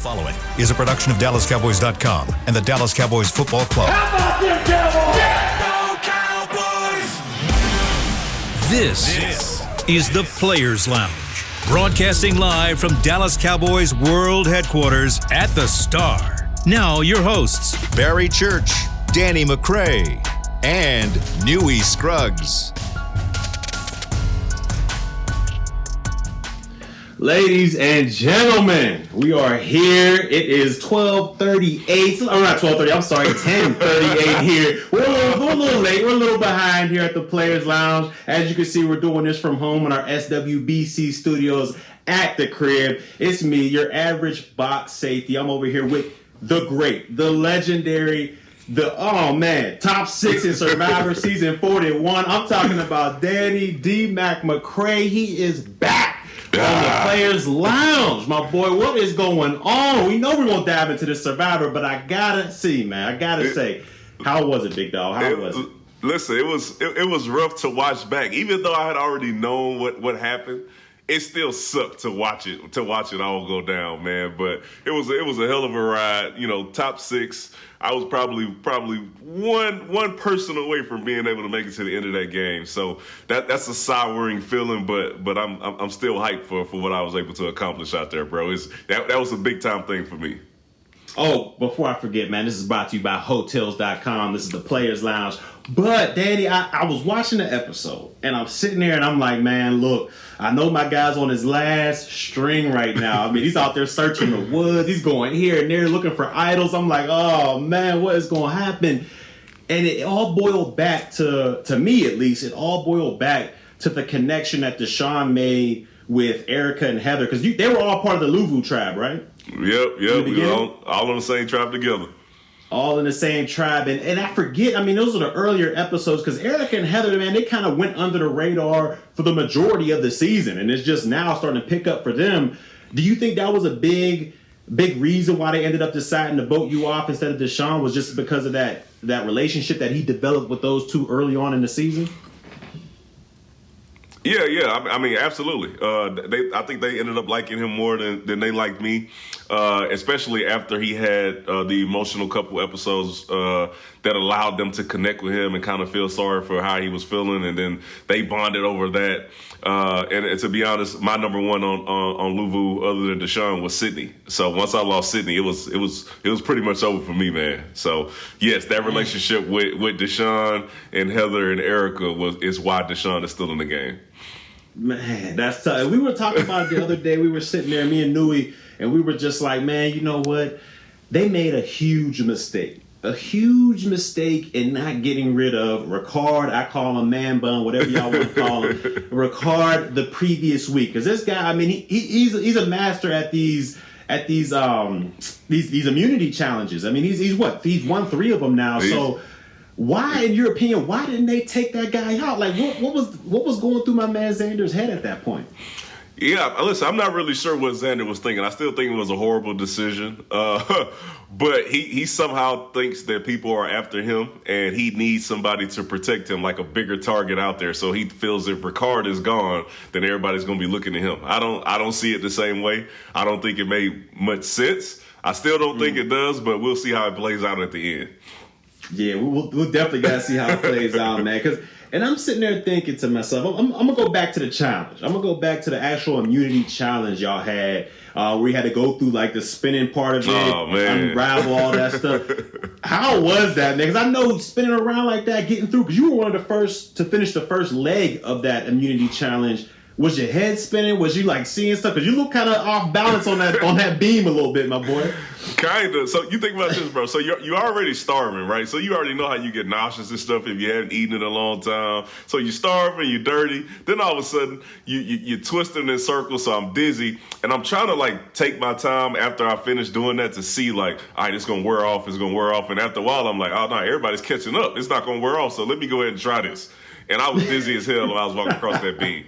following is a production of DallasCowboys.com and the Dallas Cowboys Football Club. How about them Cowboys? Yeah, go Cowboys! This is the Players Lounge, broadcasting live from Dallas Cowboys World Headquarters at the Star. Now your hosts, Barry Church, Danny McCray, and Newy Scruggs. Ladies and gentlemen, we are here. It is 12:38. Oh, not 12:30. I'm sorry, 10:38 here. We're a little late. We're a little behind here at the Players Lounge. As you can see, we're doing this from home in our SWBC studios at the crib. It's me, your average box safety. I'm over here with the great, the legendary, top 6 in Survivor Season 41. I'm talking about Danny D-Mac McCray. He is back on the Players Lounge. My boy, what is going on? We know we won't dive into the Survivor, but I gotta say, how was it, big dog? How was it? Listen, it was rough to watch back. Even though I had already known what happened, it still sucked to watch it all go down, man. But it was a hell of a ride. You know, top 6. I was probably one person away from being able to make it to the end of that game. So that's a souring feeling, but I'm still hyped for what I was able to accomplish out there, bro. That was a big time thing for me. Oh, before I forget, man, this is brought to you by Hotels.com. This is the Players Lounge. But, Danny, I was watching the episode, and I'm sitting there, and I'm like, man, look, I know my guy's on his last string right now. I mean, he's out there searching the woods. He's going here and there looking for idols. I'm like, oh, man, what is going to happen? And it all boiled back to me, at least, it all boiled back to the connection that Deshaun made with Erica and Heather, because they were all part of the Luvu tribe, right? Yep. We were all on the same tribe together. All in the same tribe. And I forget, I mean, those are the earlier episodes, because Erica and Heather, man, they kind of went under the radar for the majority of the season, and it's just now starting to pick up for them. Do you think that was a big reason why they ended up deciding to vote you off instead of Deshaun, was just because of that relationship that he developed with those two early on in the season? Yeah. I mean, absolutely. I think they ended up liking him more than they liked me, especially after he had the emotional couple episodes that allowed them to connect with him and kind of feel sorry for how he was feeling, and then they bonded over that. And to be honest, my number one on Luvu, other than Deshaun, was Sydney. So once I lost Sydney, it was pretty much over for me, man. So yes, that relationship with Deshaun and Heather and Erica is why Deshaun is still in the game. Man, that's tough. We were talking about it the other day. We were sitting there, me and Newy, and we were just like, man, you know what? They made a huge mistake. A huge mistake in not getting rid of Ricard. I call him Man Bun, whatever y'all want to call him. Ricard the previous week. Because this guy, I mean, he's a master at these immunity challenges. I mean, he's won 3 of them now. So why, in your opinion, why didn't they take that guy out? Like, what was going through my man Xander's head at that point? Yeah, listen, I'm not really sure what Xander was thinking. I still think it was a horrible decision. But he somehow thinks that people are after him, and he needs somebody to protect him, like a bigger target out there. So he feels if Ricard is gone, then everybody's going to be looking at him. I don't see it the same way. I don't think it made much sense. I still don't think it does, but we'll see how it plays out at the end. Yeah, we'll definitely got to see how it plays out, man. And I'm sitting there thinking to myself, I'm going to go back to the challenge. I'm going to go back to the actual immunity challenge y'all had, where we had to go through, like, the spinning part of it, unravel all that stuff. How was that, man? Because I know spinning around like that, getting through, because you were one of the first to finish the first leg of that immunity challenge. Was your head spinning? Was you, like, seeing stuff? Because you look kind of off balance on that beam a little bit, my boy. Kinda. So you think about this, bro. So you're already starving, right? So you already know how you get nauseous and stuff if you haven't eaten in a long time. So you're starving, you're dirty. Then all of a sudden you're twisting in circles. So I'm dizzy, and I'm trying to, like, take my time after I finish doing that to see, like, all right, it's gonna wear off. It's gonna wear off. And after a while, I'm like, oh no, everybody's catching up. It's not gonna wear off. So let me go ahead and try this. And I was dizzy as hell when I was walking across that beam.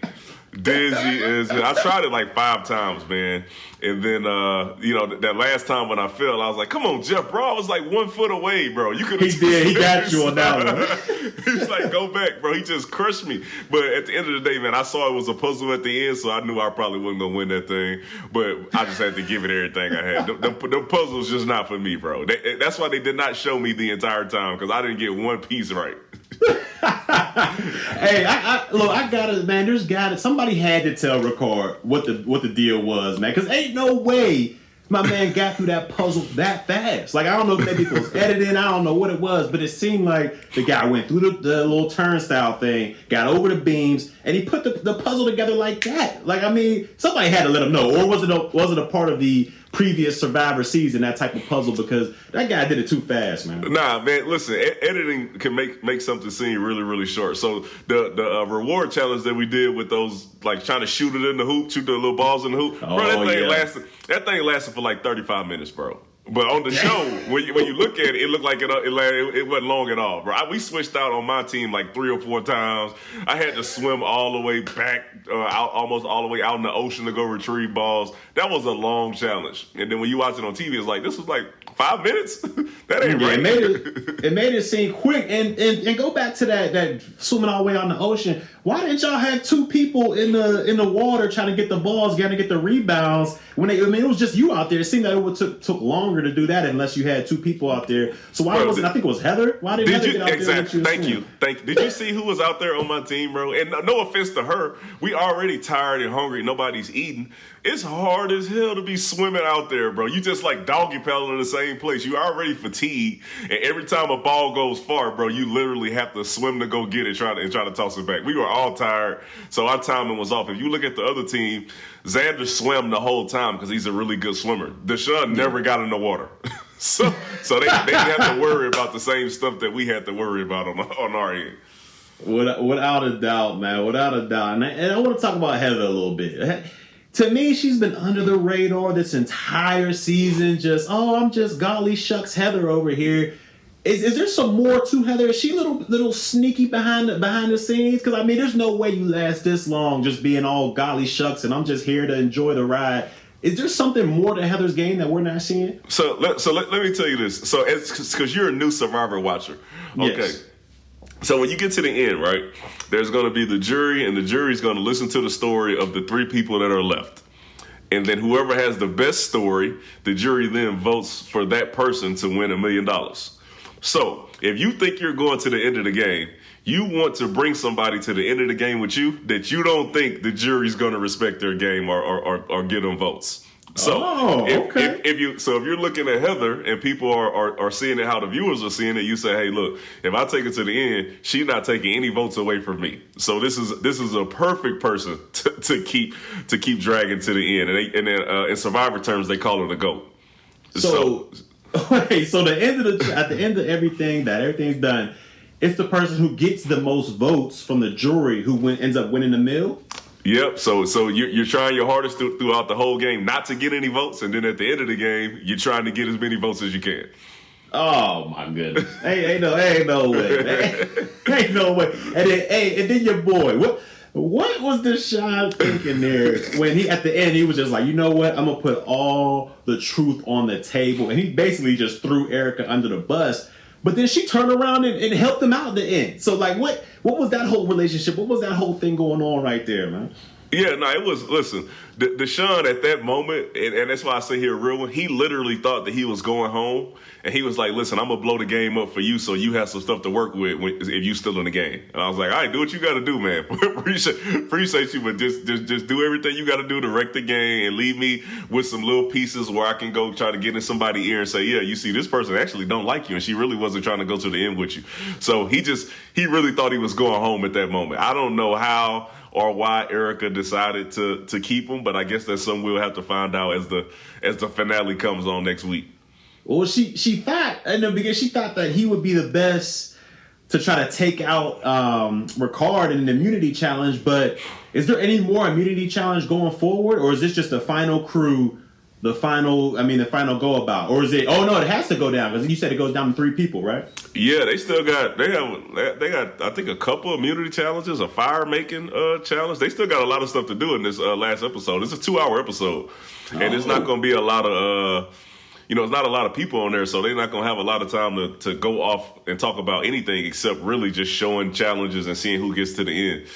Dizzy is. I tried it like 5 times, man. And then, that last time when I fell, I was like, come on, Jeff, bro. I was like 1 foot away, bro. You could have. He did. He got you on that one. He's like, go back, bro. He just crushed me. But at the end of the day, man, I saw it was a puzzle at the end, so I knew I probably wasn't going to win that thing. But I just had to give it everything I had. The puzzle's just not for me, bro. That's why they did not show me the entire time, because I didn't get one piece right. Hey, I got it, man. Somebody had to tell Ricard what the deal was, man, because ain't no way my man got through that puzzle that fast. Like, I don't know if maybe it was editing, I don't know what it was, but it seemed like the guy went through the little turnstile thing, got over the beams, and he put the puzzle together like that. Like, I mean, somebody had to let him know, or was it a part of the previous Survivor season, that type of puzzle, because that guy did it too fast, man. Nah, man, listen, editing can make something seem really, really short. So the reward challenge that we did with those, like, trying to shoot it in the hoop, shoot the little balls in the hoop, bro, that thing lasted for like 35 minutes, bro. But on the show, when you look at it, it looked like it wasn't long at all, bro. We switched out on my team like 3 or 4 times. I had to swim all the way back, almost all the way out in the ocean to go retrieve balls. That was a long challenge. And then when you watch it on TV, it's like, this was like 5 minutes? That ain't right. It made it seem quick. And go back to that swimming all the way out in the ocean. Why didn't y'all have 2 people in the water trying to get the balls, trying to get the rebounds? It was just you out there. It seemed that it took longer to do that unless you had 2 people out there. So why wasn't? I think it was Heather. Why didn't Heather get out there? Exactly. Thank you. Did you see who was out there on my team, bro? And no offense to her, we already tired and hungry. Nobody's eating. It's hard as hell to be swimming out there, bro. You just like doggy paddling in the same place. You already fatigued, and every time a ball goes far, bro, you literally have to swim to go get it, try to toss it back. We were all tired, so our timing was off. If you look at the other team, Xander swam the whole time because he's a really good swimmer. Deshaun never got in the water. So they didn't have to worry about the same stuff that we had to worry about on our end. Without a doubt, man. Without a doubt. And I want to talk about Heather a little bit. To me, she's been under the radar this entire season. I'm just golly shucks Heather over here. Is there some more to Heather? Is she little sneaky behind the scenes? Because, I mean, there's no way you last this long just being all golly shucks and I'm just here to enjoy the ride. Is there something more to Heather's game that we're not seeing? So let me tell you this. So it's because you're a new Survivor watcher. Okay. Yes. So when you get to the end, right, there's going to be the jury, and the jury's going to listen to the story of the 3 people that are left. And then whoever has the best story, the jury then votes for that person to win $1 million. So if you think you're going to the end of the game, you want to bring somebody to the end of the game with you that you don't think the jury's going to respect their game or give them votes. So if you're looking at Heather and people are seeing it how the viewers are seeing it, you say, hey, look, if I take it to the end, she's not taking any votes away from me. So this is a perfect person to keep dragging to the end. And then in Survivor terms, they call her the GOAT. So at the end of everything's done, it's the person who gets the most votes from the jury who ends up winning the meal. Yep. So you're trying your hardest throughout the whole game not to get any votes, and then at the end of the game, you're trying to get as many votes as you can. Oh my goodness! Ain't no way! Ain't no way! And then your boy, what was Deshaun thinking there when he at the end he was just like, you know what? I'm gonna put all the truth on the table, and he basically just threw Erica under the bus. But then she turned around and helped him out at the end. So, like, what was that whole relationship? What was that whole thing going on right there, man? Yeah, no, it was, listen, Deshaun at that moment, and that's why I say here, real one, he literally thought that he was going home, and he was like, listen, I'm going to blow the game up for you so you have some stuff to work with if you still in the game. And I was like, all right, do what you got to do, man. Appreciate you, but just do everything you got to do to wreck the game and leave me with some little pieces where I can go try to get in somebody's ear and say, yeah, you see, this person actually don't like you, and she really wasn't trying to go to the end with you. So he really thought he was going home at that moment. I don't know how or why Erica decided to keep him, but I guess that's something we'll have to find out as the finale comes on next week. Well, she thought in the beginning, she thought that he would be the best to try to take out Ricard in an immunity challenge. But is there any more immunity challenge going forward, or is this just the final crew the final go about, or is it? Oh no, it has to go down because you said it goes down to 3 people, right? Yeah, they got I think a couple immunity challenges, a fire making challenge. They still got a lot of stuff to do in this last episode. It's a 2-hour episode, and it's not going to be a lot of it's not a lot of people on there, so they're not going to have a lot of time to go off and talk about anything except really just showing challenges and seeing who gets to the end.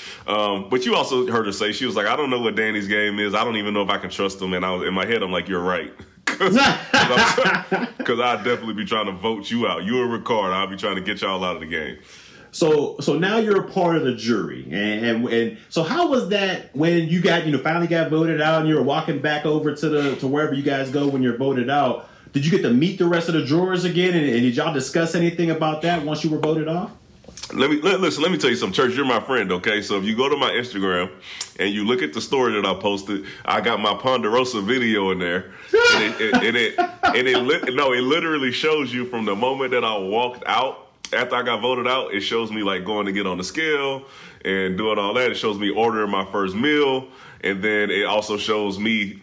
But you also heard her say, she was like, I don't know what Danny's game is. I don't even know if I can trust him. And in my head, I'm like, you're right. Because I'd definitely be trying to vote you out. You and Ricard, I'll be trying to get y'all out of the game. So now you're a part of the jury, and so how was that when you got finally got voted out and you were walking back over to wherever you guys go when you're voted out? Did you get to meet the rest of the jurors again, and did y'all discuss anything about that once you were voted off? Let me tell you something, Church. You're my friend, okay? So if you go to my Instagram and you look at the story that I posted, I got my Ponderosa video in there, it literally shows you from the moment that I walked out. After I got voted out, it shows me like going to get on the scale and doing all that. It shows me ordering my first meal, and then it also shows me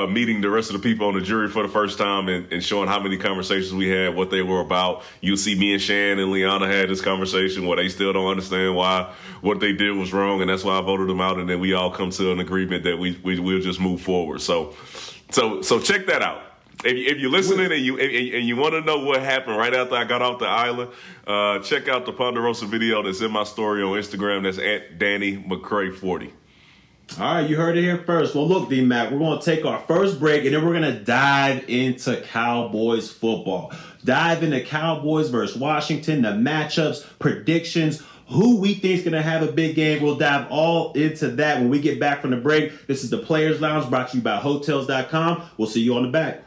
meeting the rest of the people on the jury for the first time and showing how many conversations we had, what they were about. You'll see me and Shan and Liana had this conversation where they still don't understand why what they did was wrong, and that's why I voted them out. And then we all come to an agreement that we'll just move forward. So check that out. If you're listening and you want to know what happened right after I got off the island, check out the Ponderosa video that's in my story on Instagram. That's at Danny McCray 40. All right, you heard it here first. Well, look, D-Mac, we're going to take our first break, and then we're going to dive into Cowboys football. Dive into Cowboys versus Washington, the matchups, predictions, who we think is going to have a big game. We'll dive all into that when we get back from the break. This is the Players Lounge, brought to you by Hotels.com. We'll see you on the back.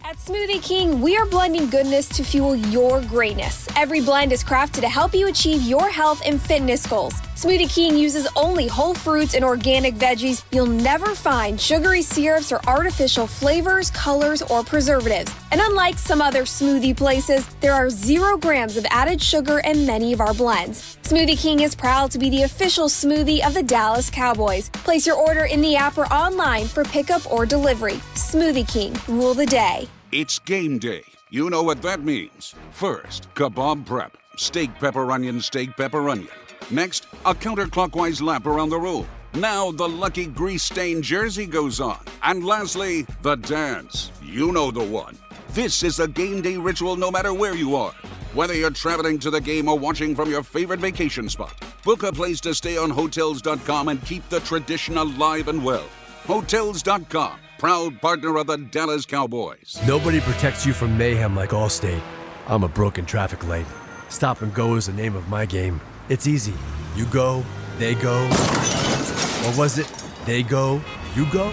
At Smoothie King, we are blending goodness to fuel your greatness. Every blend is crafted to help you achieve your health and fitness goals. Smoothie King uses only whole fruits and organic veggies. You'll never find sugary syrups or artificial flavors, colors, or preservatives. And unlike some other smoothie places, there are 0 grams of added sugar in many of our blends. Smoothie King is proud to be the official smoothie of the Dallas Cowboys. Place your order in the app or online for pickup or delivery. Smoothie King, rule the day. It's game day. You know what that means. First, kebab prep. Steak, pepper, onion, steak, pepper, onion. Next, a counterclockwise lap around the room. Now the lucky grease-stained jersey goes on. And lastly, the dance. You know the one. This is a game day ritual no matter where you are. Whether you're traveling to the game or watching from your favorite vacation spot, book a place to stay on Hotels.com and keep the tradition alive and well. Hotels.com, proud partner of the Dallas Cowboys. Nobody protects you from mayhem like Allstate. I'm a broken traffic light. Stop and go is the name of my game. It's easy. You go, they go. Or was it, they go, you go?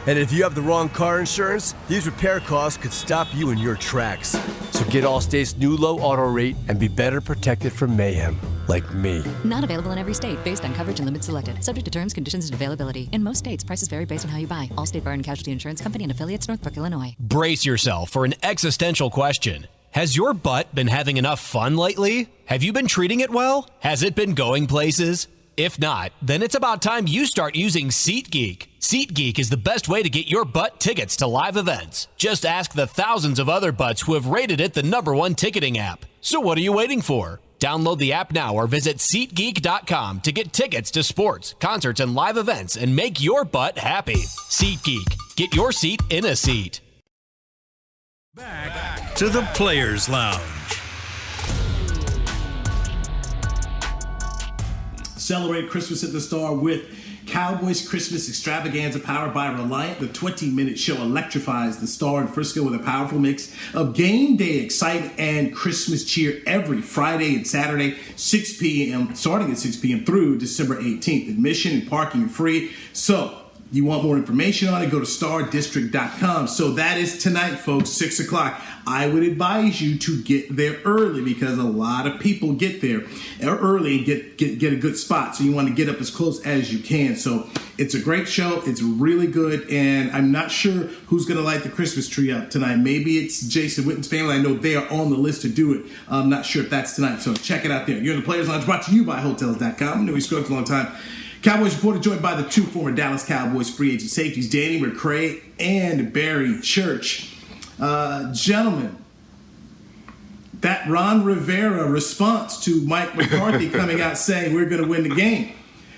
And if you have the wrong car insurance, these repair costs could stop you in your tracks. So get Allstate's new low auto rate and be better protected from mayhem, like me. Not available in every state, based on coverage and limits selected. Subject to terms, conditions, and availability. In most states, prices vary based on how you buy. Allstate Bar and Casualty Insurance Company and affiliates, Northbrook, Illinois. Brace yourself for an existential question. Has your butt been having enough fun lately? Have you been treating it well? Has it been going places? If not, then it's about time you start using SeatGeek. SeatGeek is the best way to get your butt tickets to live events. Just ask the thousands of other butts who have rated it the #1 ticketing app. So what are you waiting for? Download the app now or visit SeatGeek.com to get tickets to sports, concerts, and live events and make your butt happy. SeatGeek. Get your seat in a seat. Back to the Players Lounge. Celebrate Christmas at the Star with Cowboys Christmas Extravaganza powered by Reliant. The 20-minute show electrifies the Star in Frisco with a powerful mix of game day excitement and Christmas cheer every Friday and Saturday, 6 p.m., starting at 6 p.m. through December 18th. Admission and parking are free. So, you want more information on it, go to stardistrict.com. So that is tonight, folks, 6 o'clock. I would advise you to get there early because a lot of people get there early and get a good spot. So you want to get up as close as you can. So it's a great show. It's really good. And I'm not sure who's going to light the Christmas tree up tonight. Maybe it's Jason Witten's family. I know they are on the list to do it. I'm not sure if that's tonight. So check it out there. You're in the Players Lounge, brought to you by Hotels.com. I know we scrubs a long time. Cowboys Reporter joined by the two former Dallas Cowboys free agent safeties, Danny McCray and Barry Church. Gentlemen, that Ron Rivera response to Mike McCarthy coming out saying we're going to win the game.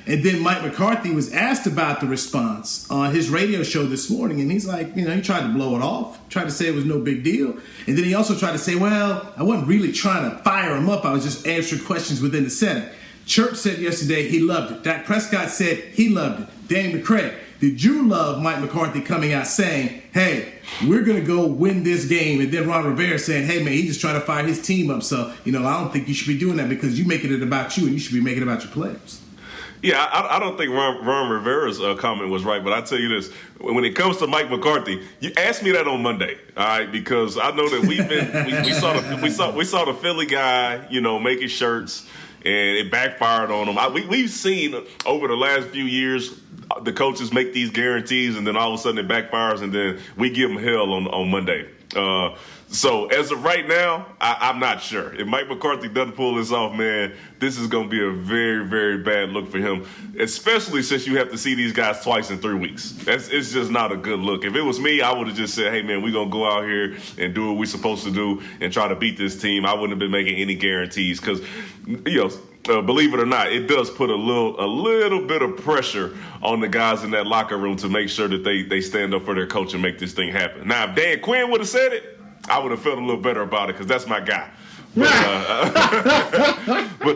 And then Mike McCarthy was asked about the response on his radio show this morning, and he's like, he tried to blow it off, tried to say it was no big deal. And then he also tried to say, well, I wasn't really trying to fire him up. I was just answering questions within the setting. Church said yesterday he loved it. Dak Prescott said he loved it. Danny McCray, did you love Mike McCarthy coming out saying, hey, we're going to go win this game? And then Ron Rivera saying, hey, man, he's just trying to fire his team up. So, I don't think you should be doing that because you're making it about you and you should be making it about your players. Yeah, I don't think Ron Rivera's comment was right, but I tell you this: when it comes to Mike McCarthy, you asked me that on Monday, all right? Because I know that we saw the Philly guy, making shirts, and it backfired on him. We've seen over the last few years the coaches make these guarantees, and then all of a sudden it backfires, and then we give them hell on Monday. So as of right now, I'm not sure. If Mike McCarthy doesn't pull this off, man, this is going to be a very, very bad look for him, especially since you have to see these guys twice in 3 weeks. It's just not a good look. If it was me, I would have just said, hey, man, we're going to go out here and do what we're supposed to do and try to beat this team. I wouldn't have been making any guarantees because, believe it or not, it does put a little bit of pressure on the guys in that locker room to make sure that they stand up for their coach and make this thing happen. Now, if Dan Quinn would have said it, I would have felt a little better about it because that's my guy. But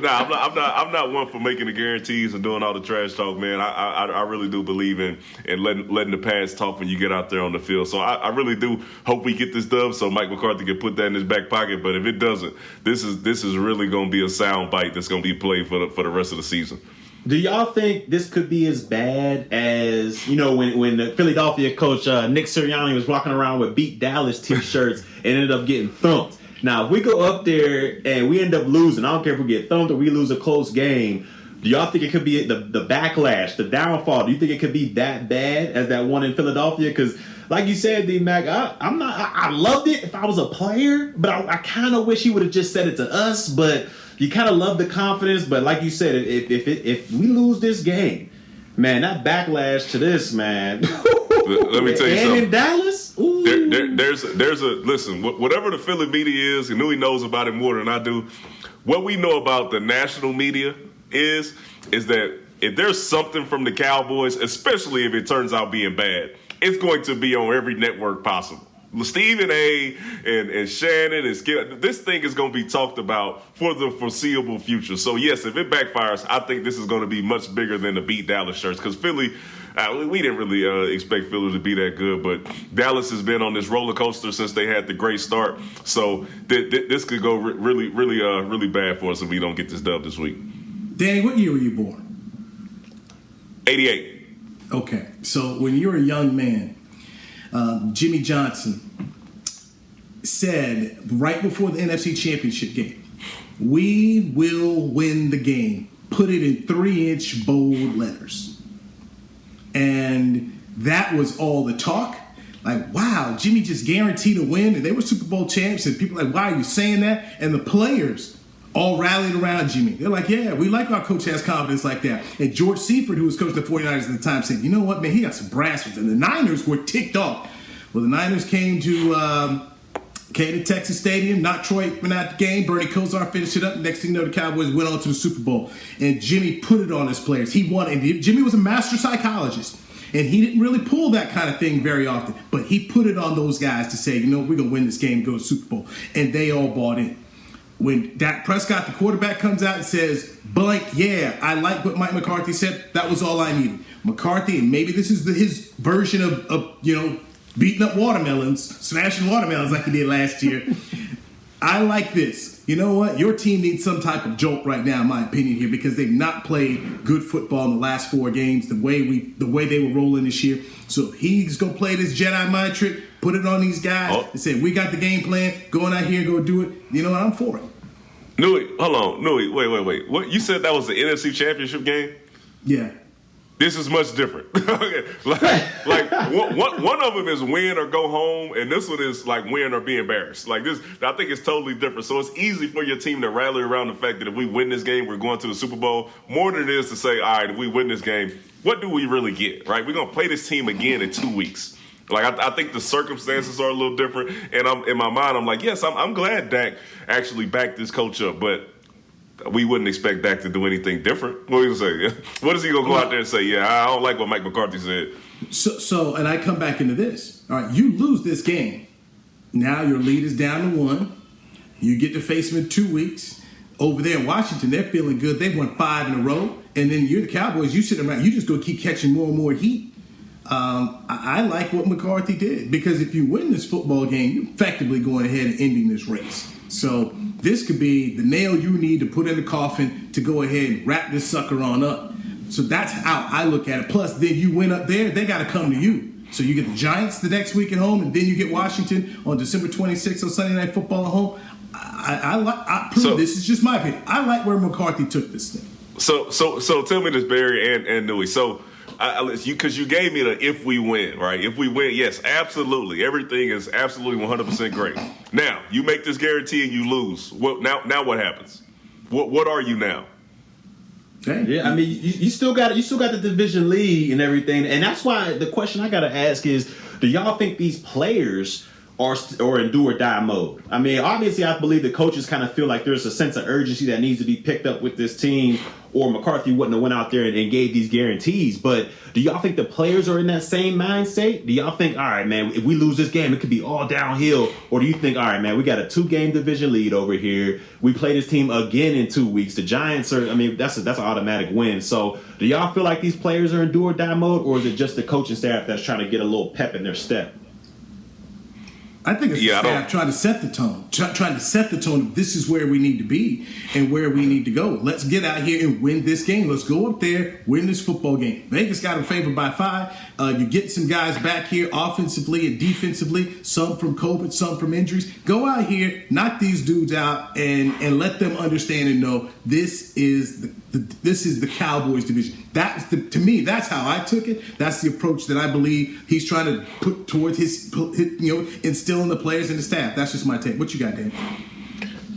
no, I'm not one for making the guarantees and doing all the trash talk, man. I really do believe in letting the past talk when you get out there on the field. So I really do hope we get this dub so Mike McCarthy can put that in his back pocket. But if it doesn't, this is really going to be a sound bite that's going to be played for the rest of the season. Do y'all think this could be as bad as, when the Philadelphia coach Nick Sirianni was walking around with Beat Dallas T-shirts and ended up getting thumped? Now, if we go up there and we end up losing, I don't care if we get thumped or we lose a close game, do y'all think it could be the backlash, the downfall? Do you think it could be that bad as that one in Philadelphia? Because, like you said, D-Mac, I loved it if I was a player, but I kind of wish he would have just said it to us, but you kind of love the confidence, but like you said, if we lose this game, man, that backlash to this, man. Let me tell you something. And in Dallas, there's a listen. Whatever the Philly media is, and Newey knows about it more than I do. What we know about the national media is that if there's something from the Cowboys, especially if it turns out being bad, it's going to be on every network possible. Stephen A. and Shannon and Skip, this thing is going to be talked about for the foreseeable future. So, yes, if it backfires, I think this is going to be much bigger than the Beat Dallas shirts because Philly, we didn't really expect Philly to be that good, but Dallas has been on this roller coaster since they had the great start. So this could go really, really, really bad for us if we don't get this dub this week. Danny, what year were you born? 88. Okay, so when you were a young man, Jimmy Johnson said right before the NFC Championship game, we will win the game. Put it in 3-inch bold letters. And that was all the talk. Like, wow, Jimmy just guaranteed a win. And they were Super Bowl champs. And people are like, why are you saying that? And the players all rallied around Jimmy. They're like, yeah, we like our coach has confidence like that. And George Seifert, who was coaching the 49ers at the time, said, you know what, man, he got some brass ones. And the Niners were ticked off. Well, the Niners came to Texas Stadium, not Troy, went out the game. Bernie Kosar finished it up. Next thing you know, the Cowboys went on to the Super Bowl. And Jimmy put it on his players. He won. And Jimmy was a master psychologist. And he didn't really pull that kind of thing very often. But he put it on those guys to say, we're going to win this game, go to the Super Bowl. And they all bought in. When Dak Prescott, the quarterback, comes out and says, blank, yeah, I like what Mike McCarthy said, that was all I needed. McCarthy, and maybe this is his version of beating up watermelons, smashing watermelons like he did last year. I like this. You know what? Your team needs some type of jolt right now, in my opinion, here, because they've not played good football in the last 4 games, the way they were rolling this year. So he's going to play this Jedi mind trick, put it on these guys, and say, we got the game plan, going out here and go do it. You know what? I'm for it. Newey, hold on. Newey, wait. What, you said that was the NFC Championship game? Yeah. This is much different. like one of them is win or go home, and this one is like win or be embarrassed. Like this, I think it's totally different. So it's easy for your team to rally around the fact that if we win this game, we're going to the Super Bowl, more than it is to say, all right, if we win this game, what do we really get, right? We're going to play this team again in 2 weeks. Like I think the circumstances are a little different, and I'm in my mind, I'm like, yes, I'm glad Dak actually backed this coach up, but we wouldn't expect Dak to do anything different. What are you going to say? What is he going to go out there and say, yeah, I don't like what Mike McCarthy said? So, and I come back into this. All right, you lose this game. Now your lead is down to 1. You get to face them in 2 weeks. Over there in Washington, they're feeling good. They won 5 in a row. And then you're the Cowboys. You sitting around. You just go keep catching more and more heat. I like what McCarthy did, because if you win this football game, you're effectively going ahead and ending this race. So this could be the nail you need to put in the coffin to go ahead and wrap this sucker on up. So that's how I look at it. Plus, then you win up there, they got to come to you. So you get the Giants the next week at home, and then you get Washington on December 26th on Sunday Night Football at home. This is just my opinion. I like where McCarthy took this thing. So tell me this, Barry and Newey. So because you gave me the if we win, right? If we win, yes, absolutely. Everything is absolutely 100% great. Now, you make this guarantee and you lose. Now what happens? What are you now? Yeah, I mean, you still got the division lead and everything, and that's why the question I got to ask is, do y'all think these players are in do or die mode? I mean, obviously, I believe the coaches kind of feel like there's a sense of urgency that needs to be picked up with this team, or McCarthy wouldn't have went out there and gave these guarantees. But do y'all think the players are in that same mind state? Do y'all think, all right, man, if we lose this game, it could be all downhill? Or do you think, all right, man, we got a 2-game division lead over here. We play this team again in 2 weeks. The Giants are, I mean, that's an automatic win. So do y'all feel like these players are in do or die mode, or is it just the coaching staff that's trying to get a little pep in their step? I think it's the staff trying to set the tone. Trying to set the tone of this is where we need to be and where we need to go. Let's get out here and win this game. Let's go up there, win this football game. Vegas got them favored by 5. You get some guys back here offensively and defensively, some from COVID, some from injuries. Go out here, knock these dudes out, and let them understand and know this is the Cowboys division. To me, that's how I took it. That's the approach that I believe he's trying to put toward his instill in the players and the staff. That's just my take. What you got, Dan?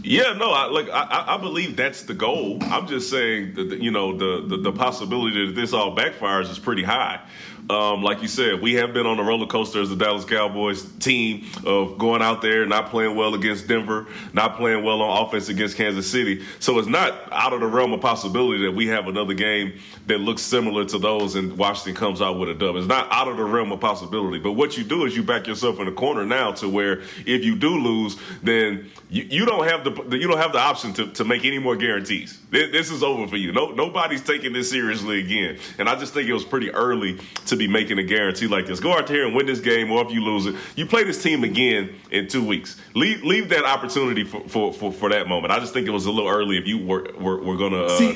Yeah, no, I believe that's the goal. I'm just saying that, the possibility that this all backfires is pretty high. Like you said, we have been on a roller coaster as the Dallas Cowboys team of going out there, not playing well against Denver, not playing well on offense against Kansas City. So it's not out of the realm of possibility that we have another game that looks similar to those and Washington comes out with a dub. It's not out of the realm of possibility. But what you do is you back yourself in a corner now to where if you do lose, then you don't have the option to make any more guarantees. This is over for you. Nobody's taking this seriously again. And I just think it was pretty early to be making a guarantee like this. Go out there and win this game, or if you lose it, you play this team again in 2 weeks. Leave that opportunity for that moment. I just think it was a little early if you were going to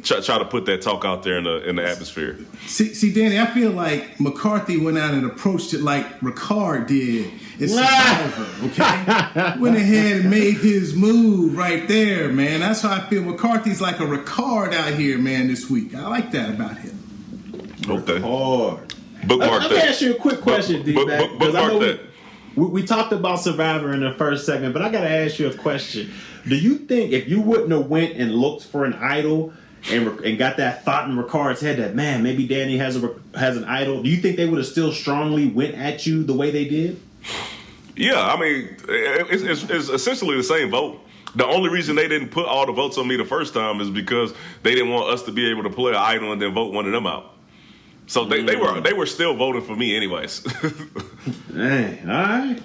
try to put that talk out there in the atmosphere. See, Danny, I feel like McCarthy went out and approached it like Ricard did. It's Survivor, okay? Went ahead and made his move right there, man. That's how I feel. McCarthy's like a Ricard out here, man, this week. I like that about him. Okay. Hard. Bookmark Let that. me ask you a quick question, D-Back. Bookmark that. We talked about Survivor in the first segment, but I got to ask you a question. Do you think if you wouldn't have went and looked for an idol and got that thought in Ricard's head that, man, maybe Danny has an idol, do you think they would have still strongly went at you the way they did? Yeah, I mean, it's essentially the same vote. The only reason they didn't put all the votes on me the first time is because they didn't want us to be able to play an idol and then vote one of them out. So they were still voting for me anyways. Dang, all right.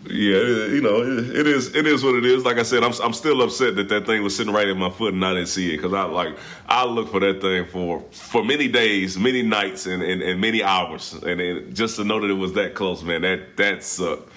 Yeah, it is what it is. Like I said, I'm still upset that thing was sitting right at my foot and I didn't see it, because I looked for that thing for many days, many nights, and many hours, and just to know that it was that close, man, that sucked.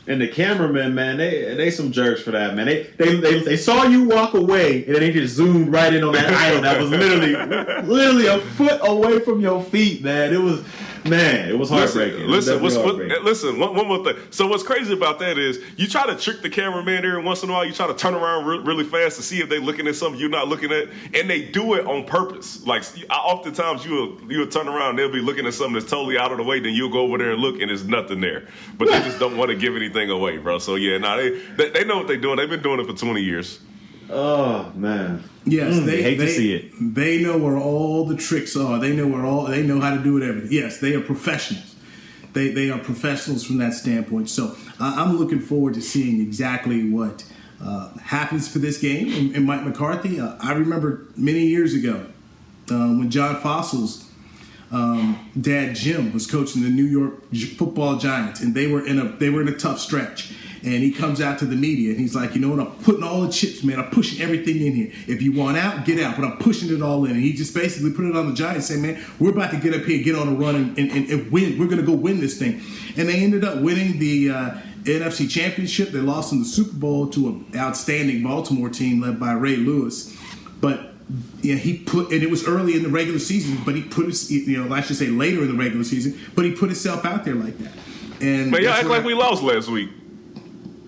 And the cameramen, man, they some jerks for that, man. They saw you walk away, and then they just zoomed right in on that idol that was literally a foot away from your feet, man. It was Man, it was heartbreaking. Listen, one more thing. So what's crazy about that is you try to trick the cameraman every once in a while. You try to turn around really fast to see if they're looking at something you're not looking at, and they do it on purpose. Like oftentimes you'll turn around, and they'll be looking at something that's totally out of the way, then you'll go over there and look, and there's nothing there. But they just don't want to give anything away, bro. So yeah, they know what they're doing. They've been doing it for 20 years. Oh man. Yes, they hate to see it. They know where all the tricks are. They know how to do it. Everything. Yes, they are professionals. They are professionals from that standpoint. So I'm looking forward to seeing exactly what happens for this game. And Mike McCarthy, I remember many years ago when John Fossil's dad Jim was coaching the New York Football Giants, and they were in a tough stretch. And he comes out to the media and he's like, you know what, I'm putting all the chips, man. I'm pushing everything in here. If you want out, get out. But I'm pushing it all in. And he just basically put it on the Giants, saying, man, we're about to get up here, get on a run and win. We're going to go win this thing. And they ended up winning the NFC Championship. They lost in the Super Bowl to an outstanding Baltimore team led by Ray Lewis. But yeah, and it was early in the regular season, but he put his, I should say later in the regular season, but he put himself out there like that. And but y'all act like we lost last week.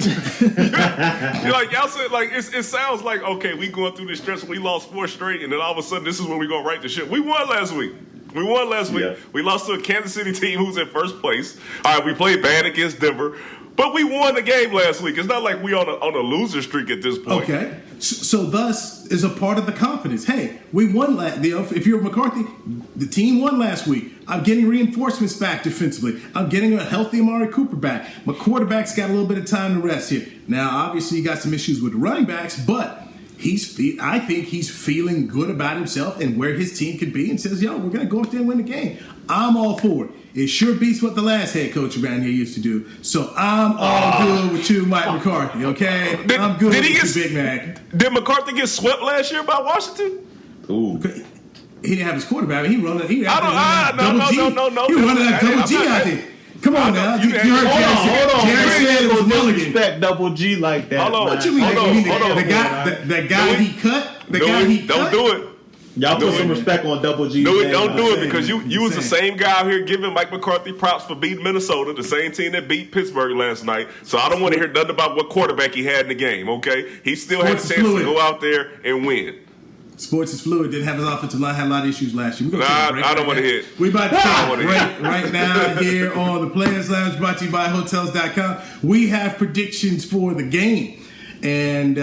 Like y'all said, like it sounds like okay, we going through this stretch. We lost 4 straight, and then all of a sudden, this is when we gonna right the ship. We won last week. Yeah. We lost to a Kansas City team who's in first place. All right, we played bad against Denver, but we won the game last week. It's not like we on a loser streak at this point. Okay, so thus is a part of the confidence. Hey, we won if you're McCarthy, the team won last week. I'm getting reinforcements back defensively. I'm getting a healthy Amari Cooper back. My quarterback's got a little bit of time to rest here. Now, obviously, you got some issues with the running backs, but I think he's feeling good about himself and where his team could be and says, yo, we're going to go up there and win the game. I'm all for it. It sure beats what the last head coach around here used to do. So I'm all good with you, Mike McCarthy, okay? I'm good with you, Big Mac. Did McCarthy get swept last year by Washington? Ooh. He didn't have his quarterback. He run double G. He running that double G out there. Come on now. You heard Jerry said it was Mulligan. Respect double G like that. Hold on. What you mean? The guy he cut? Don't do it. Y'all put some respect on double G. Don't do it because you was the same guy out here giving Mike McCarthy props for beating Minnesota, the same team that beat Pittsburgh last night. So I don't want to hear nothing about what quarterback he had in the game, okay? He still had a chance to go out there and win. Sports is fluid. Didn't have his offensive line. Had a lot of issues last year. I don't want to hear it. We're about to take a break right now here on the Players Lounge, brought to you by Hotels.com. We have predictions for the game. And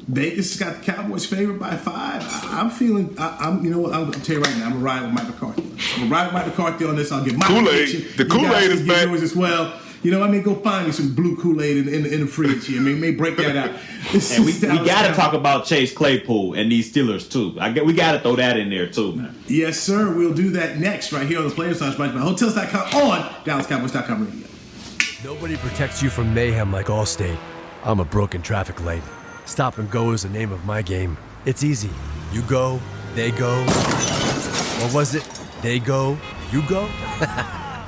Vegas has got the Cowboys favored by 5. I'm feeling, you know what, I'm going to tell you right now, I'm going to ride with Mike McCarthy. I'm going to ride with Mike McCarthy on this. I'll give my prediction. The Kool-Aid is back. Yours as well. You know, I mean, go find me some blue Kool-Aid in the fridge here. I mean, may break that out. And we got to talk about Chase Claypool and these Steelers, too. We got to throw that in there, too, man. Yes, sir. We'll do that next right here on the Players Lounge by Hotels.com on DallasCowboys.com radio. Nobody protects you from mayhem like Allstate. I'm a broken traffic light. Stop and go is the name of my game. It's easy. You go, they go. Or was it they go, you go?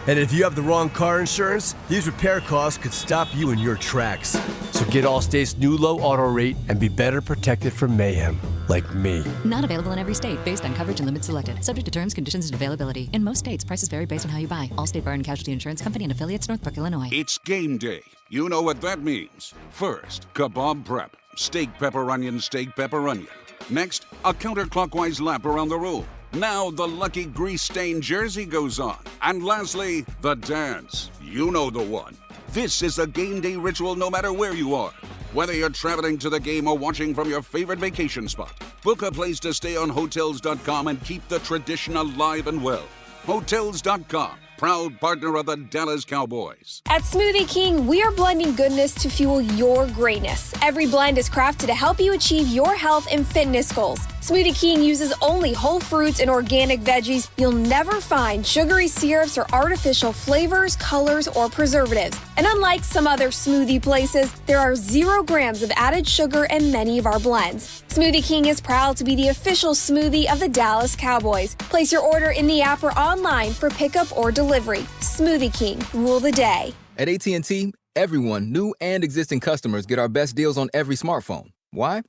And if you have the wrong car insurance, these repair costs could stop you in your tracks. So get Allstate's new low auto rate and be better protected from mayhem, like me. Not available in every state based on coverage and limits selected. Subject to terms, conditions, and availability. In most states, prices vary based on how you buy. Allstate Bar and Casualty Insurance Company and affiliates, Northbrook, Illinois. It's game day. You know what that means. First, kebab prep. Steak, pepper, onion, steak, pepper, onion. Next, a counterclockwise lap around the room. Now the lucky grease-stained jersey goes on. And lastly, the dance. You know the one. This is a game day ritual no matter where you are. Whether you're traveling to the game or watching from your favorite vacation spot, book a place to stay on Hotels.com and keep the tradition alive and well. Hotels.com, proud partner of the Dallas Cowboys. At Smoothie King, we are blending goodness to fuel your greatness. Every blend is crafted to help you achieve your health and fitness goals. Smoothie King uses only whole fruits and organic veggies. You'll never find sugary syrups or artificial flavors, colors, or preservatives. And unlike some other smoothie places, there are 0 grams of added sugar in many of our blends. Smoothie King is proud to be the official smoothie of the Dallas Cowboys. Place your order in the app or online for pickup or delivery. Smoothie King, rule the day. At AT&T, everyone, new and existing customers, get our best deals on every smartphone. Why?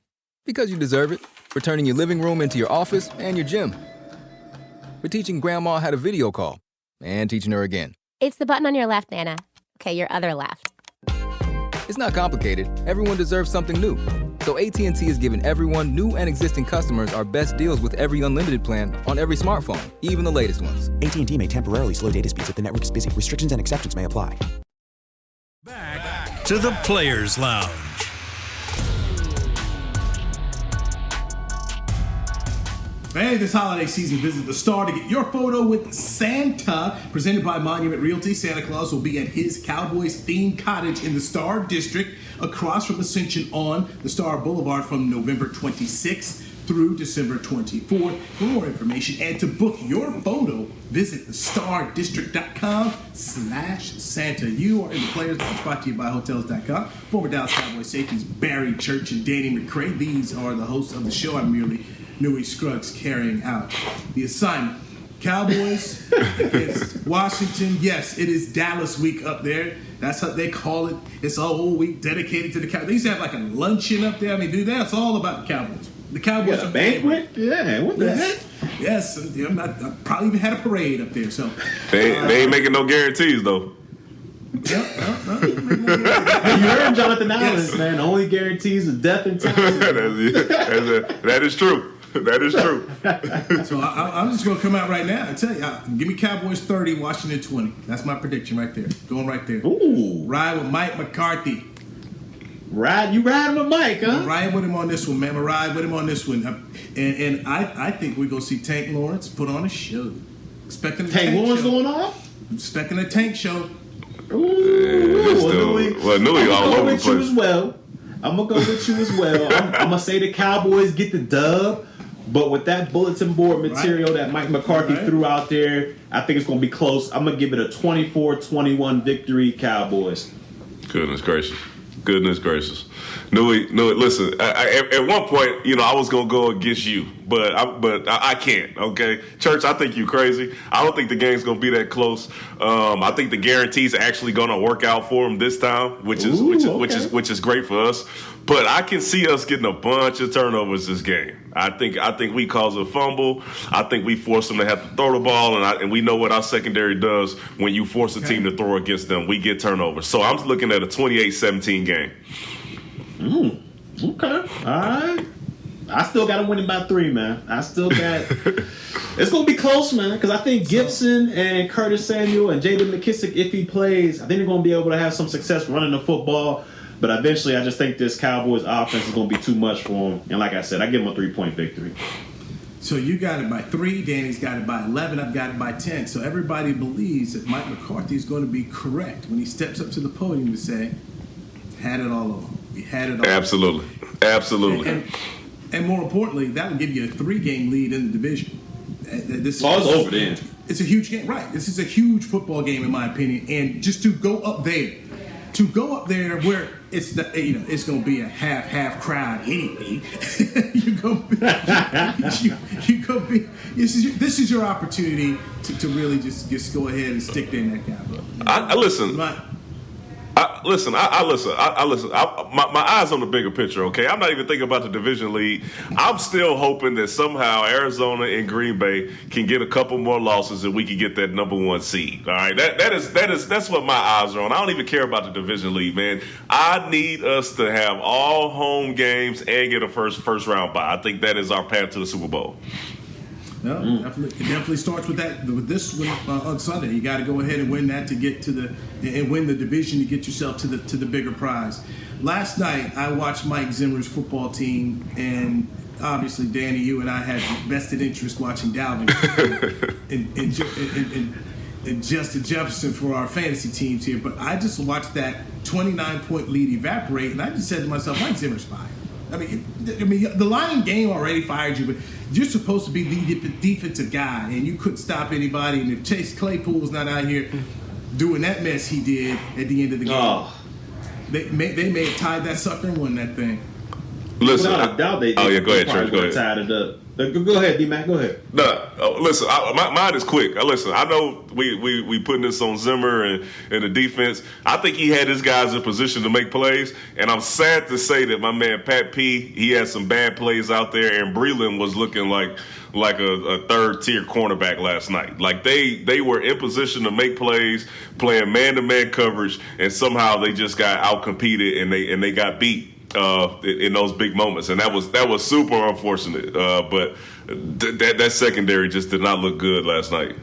Because you deserve it. For turning your living room into your office and your gym. For teaching grandma how to video call. And teaching her again. It's the button on your left, Nana. Okay, your other left. It's not complicated. Everyone deserves something new. So AT&T is giving everyone, new and existing customers, our best deals with every unlimited plan on every smartphone, even the latest ones. AT&T may temporarily slow data speeds if the network is busy. Restrictions and exceptions may apply. Back to the Players Lounge. Hey, this holiday season, visit the Star to get your photo with Santa. Presented by Monument Realty, Santa Claus will be at his Cowboys-themed cottage in the Star District, across from Ascension on the Star Boulevard from November 26th through December 24th. For more information and to book your photo, visit thestardistrict.com/Santa. You are in the Players Lounge, brought to you by Hotels.com. Former Dallas Cowboys safeties Barry Church and Danny McCray. These are the hosts of the show. I'm merely Newey Scruggs carrying out the assignment. Cowboys against Washington. Yes, it is Dallas week up there. That's what they call it. It's a whole week dedicated to the Cowboys. They used to have like a luncheon up there. I mean, dude, that's all about the Cowboys. The Cowboys are banquet. Yeah, what the heck? Yes, I probably even had a parade up there. So they ain't making no guarantees though. No. You heard Jonathan Allen, man. The only guarantees of death and taxes. That is true. That is true. So I'm just going to come out right now and tell you, give me Cowboys 30, Washington 20. That's my prediction right there. Going right there. Ooh. Ride with Mike McCarthy. You riding with Mike, huh? I'm riding with him on this one, man. I'm ride with him on this one. And I think we're going to see Tank Lawrence put on a show. Expecting a Tank Lawrence show. Going off? Expecting a Tank show. Newey all over the place. I'm going to go with you as well. I'm going to say the Cowboys get the dub. But with that bulletin board material that Mike McCarthy threw out there, I think it's going to be close. I'm going to give it a 24-21 victory, Cowboys. Goodness gracious. Newey, listen, at one point, I was going to go against you, but I can't, okay? Church, I think you crazy. I don't think the game's going to be that close. I think the guarantee's actually going to work out for them this time, which is great for us. But I can see us getting a bunch of turnovers this game. I think we cause a fumble. I think we force them to have to throw the ball, and we know what our secondary does when you force a team to throw against them. We get turnovers. So I'm looking at a 28-17 game. Okay. All right. I still got to win it by 3, man. It's going to be close, man, because I think Gibson and Curtis Samuel and J.D. McKissick, if he plays, I think they're going to be able to have some success running the football. But eventually, I just think this Cowboys offense is going to be too much for them. And like I said, I give them a 3-point victory. So you got it by 3. Danny's got it by 11. I've got it by 10. So everybody believes that Mike McCarthy is going to be correct when he steps up to the podium to say, had it all along. We had it all. Absolutely. And more importantly, that will give you a 3-game lead in the division. It's over then. It's a huge game. Right. This is a huge football game, in my opinion. And just to go up there where it's going to be a half crowd anyway. This is your opportunity to really just go ahead and stick their neck out. Listen. My eyes on the bigger picture, okay? I'm not even thinking about the division lead. I'm still hoping that somehow Arizona and Green Bay can get a couple more losses and we can get that number 1 seed. All right, that's what my eyes are on. I don't even care about the division lead, man. I need us to have all home games and get a first round bye. I think that is our path to the Super Bowl. No, definitely. It definitely starts with that. With this one on Sunday, you got to go ahead and win that to get to and win the division to get yourself to the bigger prize. Last night, I watched Mike Zimmer's football team, and obviously, Danny, you and I had vested interest watching Dalvin and Justin Jefferson for our fantasy teams here. But I just watched that 29-point lead evaporate, and I just said to myself, Mike Zimmer's fired. I mean, the Lion game already fired you, but you're supposed to be the defensive guy, and you couldn't stop anybody. And if Chase Claypool's not out here doing that mess he did at the end of the game, they may have tied that sucker and won that thing. Listen, without a doubt, go ahead, Church. Go ahead. Tied it up. Go ahead, D-Mac. Go ahead. Listen, mine is quick. Listen, I know we putting this on Zimmer and the defense. I think he had his guys in position to make plays, and I'm sad to say that my man Pat P, he had some bad plays out there, and Breland was looking like a third-tier cornerback last night. Like, they were in position to make plays, playing man-to-man coverage, and somehow they just got out-competed, and they got beat in those big moments. And that was super unfortunate. But that secondary just did not look good last night.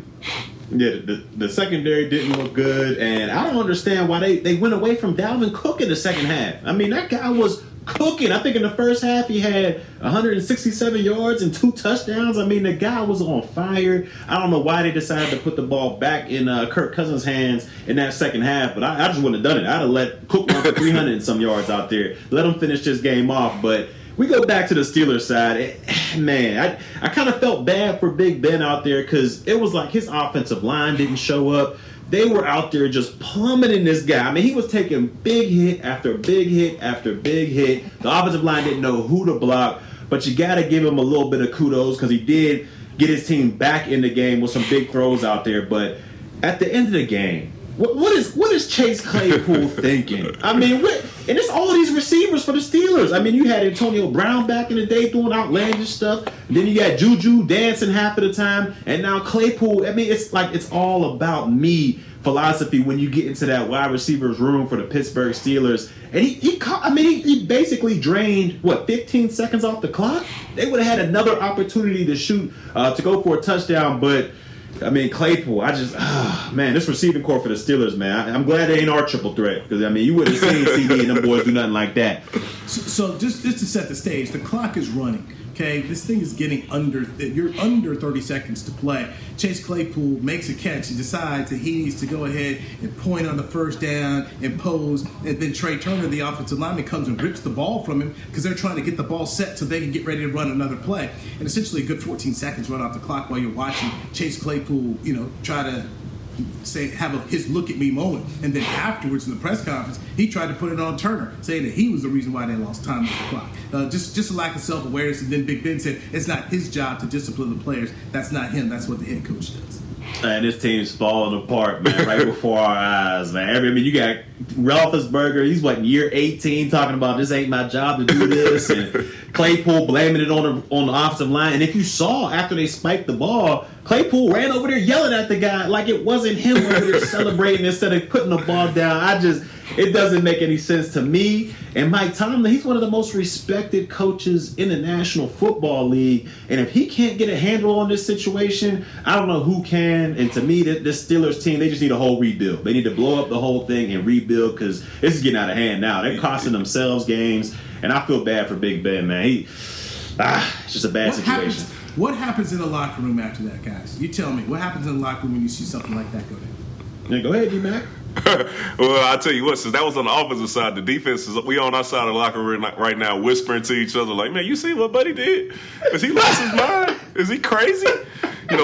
Yeah, the secondary didn't look good, and I don't understand why they went away from Dalvin Cook in the second half. I mean, that guy was cooking. I think in the first half he had 167 yards and 2 touchdowns. I mean, the guy was on fire. I don't know why they decided to put the ball back in Kirk Cousins' hands in that second halh, but I just wouldn't have done it. I'd have let Cook run for 300 and some yards out there. Let him finish this game off. But we go back to the Steelers side. Man, I kind of felt bad for Big Ben out there because it was like his offensive line didn't show up. They were out there just plummeting this guy. I mean, he was taking big hit after big hit after big hit. The offensive line didn't know who to block, but you got to give him a little bit of kudos because he did get his team back in the game with some big throws out there. But at the end of the game, what is Chase Claypool thinking? I mean, and it's all of these receivers for the Steelers. I mean, you had Antonio Brown back in the day doing outlandish stuff. And then you got Juju dancing half of the time. And now Claypool, I mean, it's like it's all about me philosophy when you get into that wide receivers room for the Pittsburgh Steelers. And he basically drained, 15 seconds off the clock? They would have had another opportunity to shoot, to go for a touchdown, but I mean, Claypool, man, this receiving core for the Steelers, man. I'm glad they ain't our triple threat because, I mean, you wouldn't have seen CD and them boys do nothing like that. So just to set the stage, the clock is running, okay? This thing is getting you're under 30 seconds to play. Chase Claypool makes a catch and decides that he needs to go ahead and point on the first down and pose, and then Trey Turner, the offensive lineman, comes and rips the ball from him because they're trying to get the ball set so they can get ready to run another play. And essentially a good 14 seconds run off the clock while you're watching Chase Claypool, try to have his look at me moment. And then afterwards in the press conference, he tried to put it on Turner, saying that he was the reason why they lost time with the clock. Just a lack of self-awareness. And then Big Ben said it's not his job to discipline the players. That's not him. That's what the head coach does. And this team's falling apart, man, right before our eyes, man. I mean, you got Roethlisberger, he's year 18, talking about this ain't my job to do this, and Claypool blaming it on the offensive line. And if you saw after they spiked the ball, Claypool ran over there yelling at the guy like it wasn't him over there celebrating instead of putting the ball down. It doesn't make any sense to me. And Mike Tomlin, he's one of the most respected coaches in the National Football League. And if he can't get a handle on this situation, I don't know who can. And to me, this Steelers team, they just need a whole rebuild. They need to blow up the whole thing and rebuild because this is getting out of hand now. They're costing themselves games. And I feel bad for Big Ben, man. It's just a bad situation. What happens in the locker room after that, guys? You tell me. What happens in the locker room when you see something like that go down? Yeah, go ahead, D-Mac. Well, I'll tell you what, since that was on the offensive side, the defense is, we on our side of the locker room right now whispering to each other like, man, you see what Buddy did? Has he lost his mind? Is he crazy?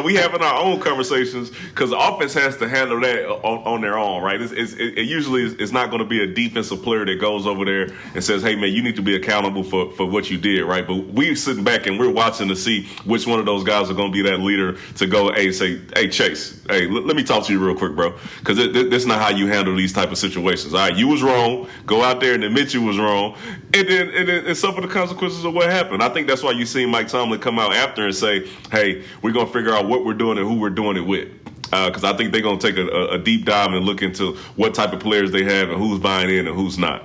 We having our own conversations because the offense has to handle that on their own, right? It usually is not going to be a defensive player that goes over there and says, hey, man, you need to be accountable for what you did, right? But we're sitting back and we're watching to see which one of those guys are going to be that leader to go, say, hey, Chase, hey, let me talk to you real quick, bro, because that's not how you handle these type of situations. All right, you was wrong. Go out there and admit you was wrong, and then suffer the consequences of what happened. I think that's why you see Mike Tomlin come out after and say, hey, we're going to figure out what we're doing and who we're doing it with. Because I think they're going to take a deep dive and look into what type of players they have and who's buying in and who's not.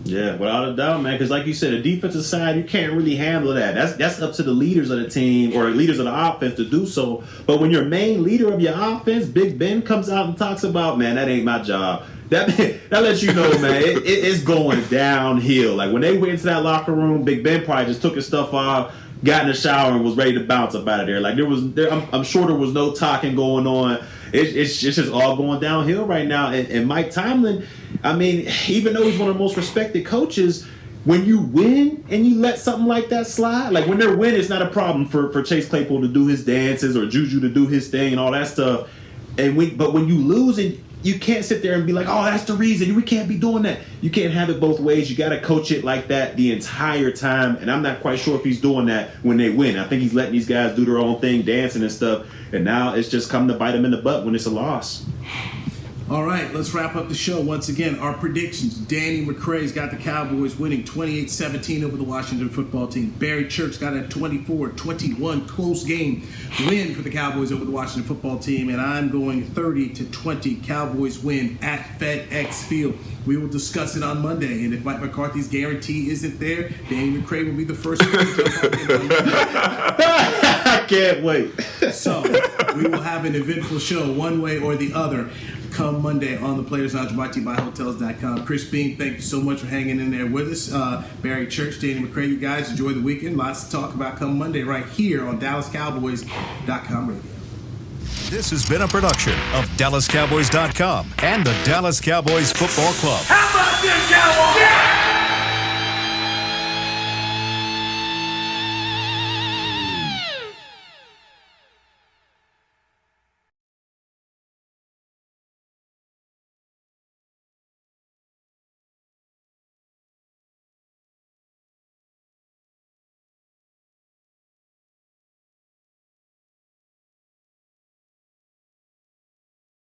Yeah, without a doubt, man. Because like you said, the defensive side, you can't really handle that. That's up to the leaders of the team or leaders of the offense to do so. But when your main leader of your offense, Big Ben, comes out and talks about, man, that ain't my job. That lets you know, man, it's going downhill. Like when they went into that locker room, Big Ben probably just took his stuff off, got in the shower, and was ready to bounce up out of there. Like I'm sure there was no talking going on. It's just all going downhill right now. And Mike Tomlin, I mean, even though he's one of the most respected coaches, when you win and you let something like that slide, like when they're winning, it's not a problem for Chase Claypool to do his dances or Juju to do his thing and all that stuff. But when you lose and you can't sit there and be like, oh, that's the reason. We can't be doing that. You can't have it both ways. You got to coach it like that the entire time. And I'm not quite sure if he's doing that when they win. I think he's letting these guys do their own thing, dancing and stuff. And now it's just come to bite him in the butt when it's a loss. All right, let's wrap up the show. Once again, our predictions. Danny McCray's got the Cowboys winning 28-17 over the Washington football team. Barry Church got a 24-21 close game win for the Cowboys over the Washington football team. And I'm going 30-20 Cowboys win at FedEx Field. We will discuss it on Monday. And if Mike McCarthy's guarantee isn't there, Danny McCray will be the first one to jump on in on Monday. I can't wait. So we will have an eventful show one way or the other come Monday on the Players Lounge, brought to you by Hotels.com. Chris Beam, thank you so much for hanging in there with us. Barry Church, Danny McCray, you guys enjoy the weekend. Lots to talk about come Monday right here on DallasCowboys.com radio. This has been a production of DallasCowboys.com and the Dallas Cowboys Football Club. How about this, Cowboys?